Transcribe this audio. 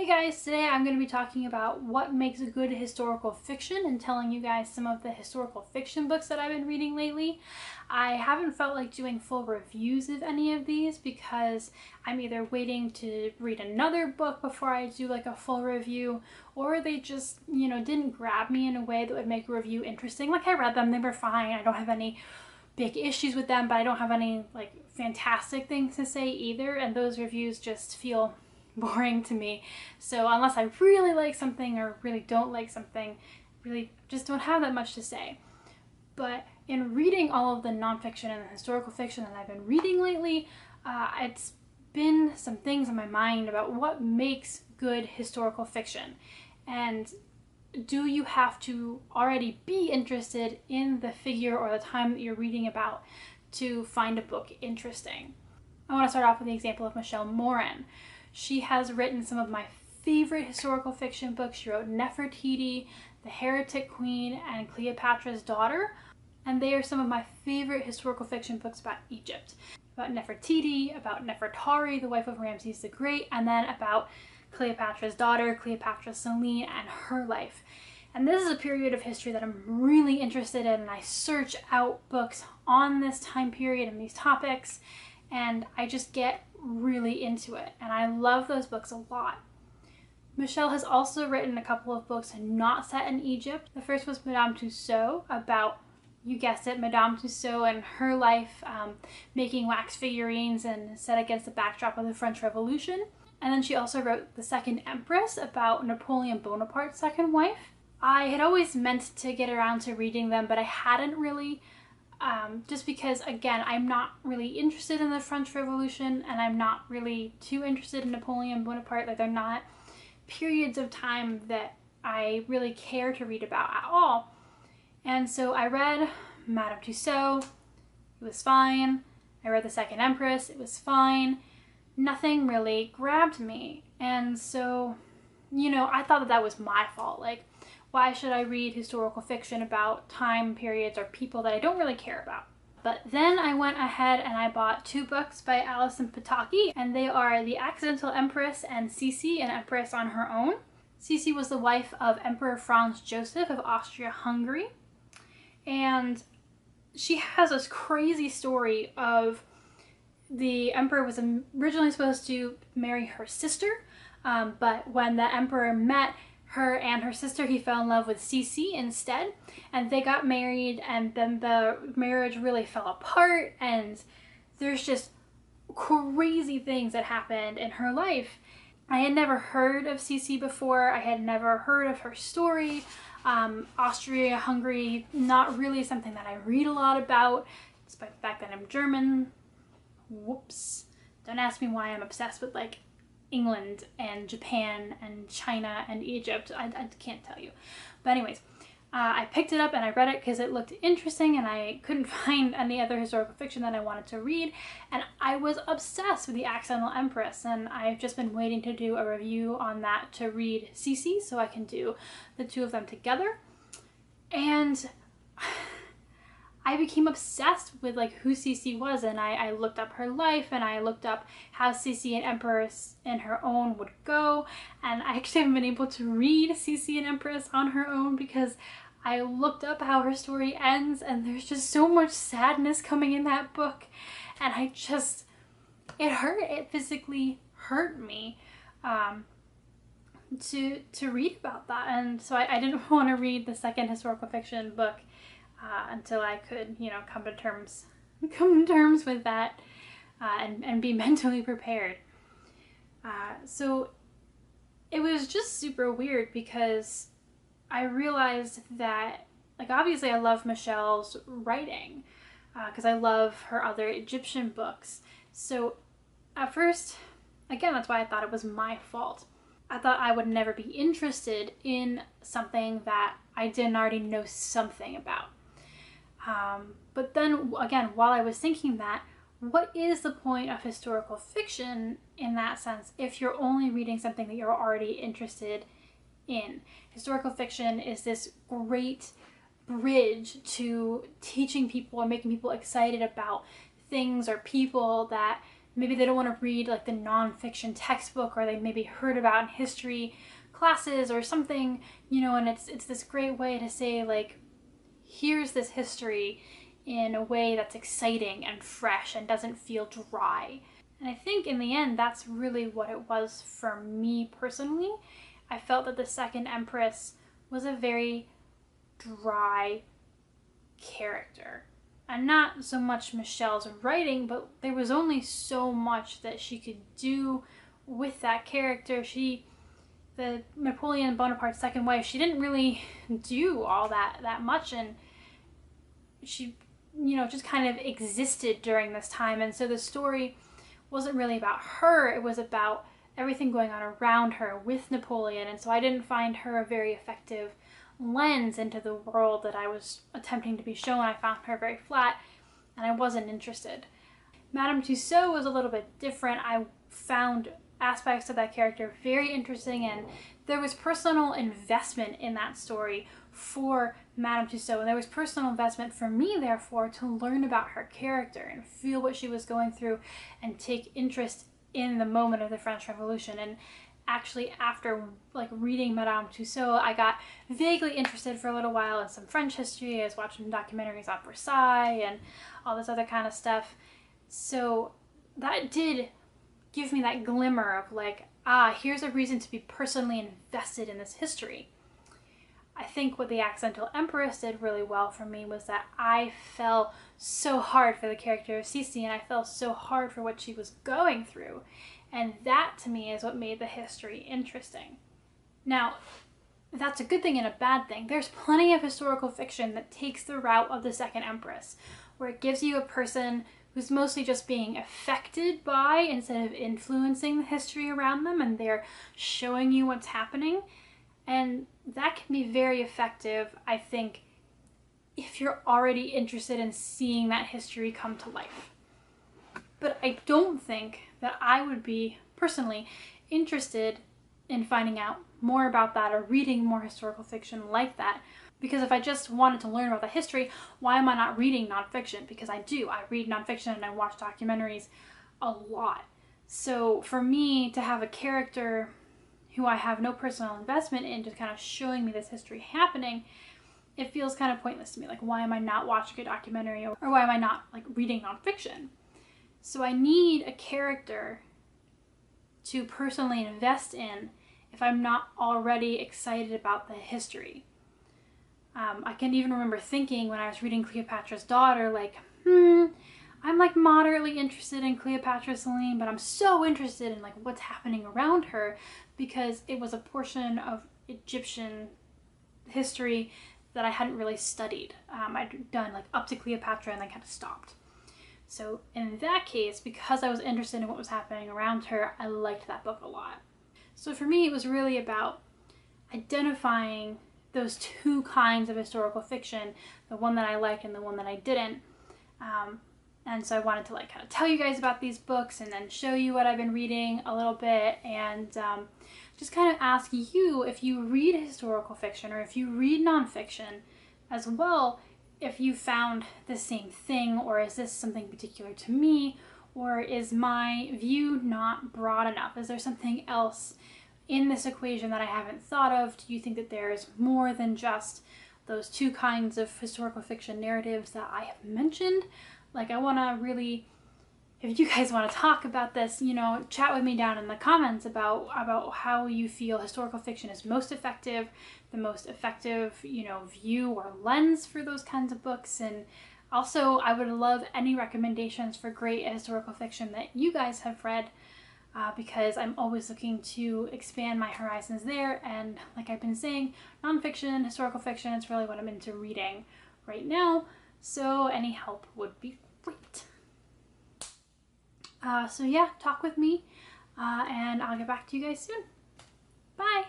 Hey guys, today I'm going to be talking about what makes a good historical fiction and telling you guys some of the historical fiction books that I've been reading lately. I haven't felt like doing full reviews of any of these because I'm either waiting to read another book before I do like a full review, or they just, didn't grab me in a way that would make a review interesting. Like I read them, they were fine. I don't have any big issues with them, but I don't have any like fantastic things to say either, and those reviews just feel boring to me. So unless I really like something or really don't like something, really just don't have that much to say. But in reading all of the nonfiction and the historical fiction that I've been reading lately, it's been some things in my mind about what makes good historical fiction. And do you have to already be interested in the figure or the time that you're reading about to find a book interesting? I want to start off with the example of Michelle Moran. She has written some of my favorite historical fiction books. She wrote Nefertiti, The Heretic Queen, and Cleopatra's Daughter. And they are some of my favorite historical fiction books about Egypt. About Nefertiti, about Nefertari, the wife of Ramses the Great, and then about Cleopatra's daughter, Cleopatra Selene, and her life. And this is a period of history that I'm really interested in, and I search out books on this time period and these topics, and I just get really into it, and I love those books a lot. Michelle has also written a couple of books not set in Egypt. The first was Madame Tussaud, about, you guessed it, Madame Tussaud and her life, making wax figurines and set against the backdrop of the French Revolution. And then she also wrote The Second Empress, about Napoleon Bonaparte's second wife. I had always meant to get around to reading them, but I hadn't really. Just because, again, I'm not really interested in the French Revolution, and I'm not really too interested in Napoleon Bonaparte. Like, they're not periods of time that I really care to read about at all. And so I read Madame Tussaud, it was fine. I read The Second Empress, it was fine. Nothing really grabbed me. And so, I thought that was my fault. Like, why should I read historical fiction about time periods or people that I don't really care about? But then I went ahead and I bought two books by Alison Pataki, and they are The Accidental Empress and Sisi, an Empress on Her Own. Sisi was the wife of Emperor Franz Joseph of Austria-Hungary, and she has this crazy story of the emperor was originally supposed to marry her sister, but when the emperor met her and her sister, he fell in love with Sisi instead, and they got married, and then the marriage really fell apart, and there's just crazy things that happened in her life. I had never heard of Sisi before. I had never heard of her story. Austria-Hungary, not really something that I read a lot about, despite the fact that I'm German. Whoops. Don't ask me why I'm obsessed with like England and Japan and China and Egypt. I can't tell you. But anyways, I picked it up and I read it because it looked interesting, and I couldn't find any other historical fiction that I wanted to read, and I was obsessed with The Accidental Empress, and I've just been waiting to do a review on that to read Sisi so I can do the two of them together. And I became obsessed with like who Sisi was, and I looked up her life, and I looked up how Sisi and Empress in Her Own would go, and I actually haven't been able to read Sisi and Empress on Her Own because I looked up how her story ends, and there's just so much sadness coming in that book, and it hurt. It physically hurt me to read about that, and so I didn't want to read the second historical fiction book until I could, come to terms with that and be mentally prepared. So it was just super weird because I realized that, like, obviously I love Michelle's writing because I love her other Egyptian books. So at first, again, that's why I thought it was my fault. I thought I would never be interested in something that I didn't already know something about. But then again, while I was thinking that, what is the point of historical fiction in that sense if you're only reading something that you're already interested in? Historical fiction is this great bridge to teaching people or making people excited about things or people that maybe they don't want to read like the nonfiction textbook, or they maybe heard about in history classes or something, you know, and it's this great way to say, like, here's this history in a way that's exciting and fresh and doesn't feel dry. And I think in the end, that's really what it was for me personally. I felt that the Second Empress was a very dry character. And not so much Michelle's writing, but there was only so much that she could do with that character. The Napoleon Bonaparte's second wife, she didn't really do all that much, and she, you know, just kind of existed during this time. And so the story wasn't really about her, it was about everything going on around her with Napoleon. And so I didn't find her a very effective lens into the world that I was attempting to be shown. I found her very flat, and I wasn't interested. Madame Tussaud was a little bit different. I found aspects of that character very interesting, and there was personal investment in that story for Madame Tussaud, and there was personal investment for me, therefore, to learn about her character and feel what she was going through and take interest in the moment of the French Revolution. And actually, after like reading Madame Tussaud, I got vaguely interested for a little while in some French history. I was watching documentaries on Versailles and all this other kind of stuff. So that did give me that glimmer of like, here's a reason to be personally invested in this history. I think what the Accidental Empress did really well for me was that I fell so hard for the character of Sisi, and I fell so hard for what she was going through. And that, to me, is what made the history interesting. Now, that's a good thing and a bad thing. There's plenty of historical fiction that takes the route of the Second Empress, where it gives you a person who's mostly just being affected by instead of influencing the history around them, and they're showing you what's happening. And that can be very effective, I think, if you're already interested in seeing that history come to life. But I don't think that I would be personally interested in finding out more about that or reading more historical fiction like that. Because if I just wanted to learn about the history, why am I not reading nonfiction? Because I do. I read nonfiction and I watch documentaries a lot. So for me to have a character who I have no personal investment in just kind of showing me this history happening, it feels kind of pointless to me. Like, why am I not watching a documentary, or why am I not like reading nonfiction? So I need a character to personally invest in if I'm not already excited about the history. I can even remember thinking when I was reading Cleopatra's Daughter, like, I'm like moderately interested in Cleopatra Selene, but I'm so interested in like what's happening around her, because it was a portion of Egyptian history that I hadn't really studied. I'd done like up to Cleopatra and then kind of stopped. So in that case, because I was interested in what was happening around her, I liked that book a lot. So for me, it was really about identifying those two kinds of historical fiction, the one that I liked and the one that I didn't. And so I wanted to like kind of tell you guys about these books and then show you what I've been reading a little bit, and just kind of ask you, if you read historical fiction or if you read nonfiction as well, if you found the same thing, or is this something particular to me, or is my view not broad enough? Is there something else in this equation that I haven't thought of? Do you think that there's more than just those two kinds of historical fiction narratives that I have mentioned? Like, I want to really, if you guys want to talk about this, you know, chat with me down in the comments about how you feel historical fiction is most effective, the most effective, you know, view or lens for those kinds of books. And also, I would love any recommendations for great historical fiction that you guys have read, because I'm always looking to expand my horizons there. And like I've been saying, nonfiction, historical fiction, it's really what I'm into reading right now. So any help would be great. So yeah, talk with me, and I'll get back to you guys soon. Bye!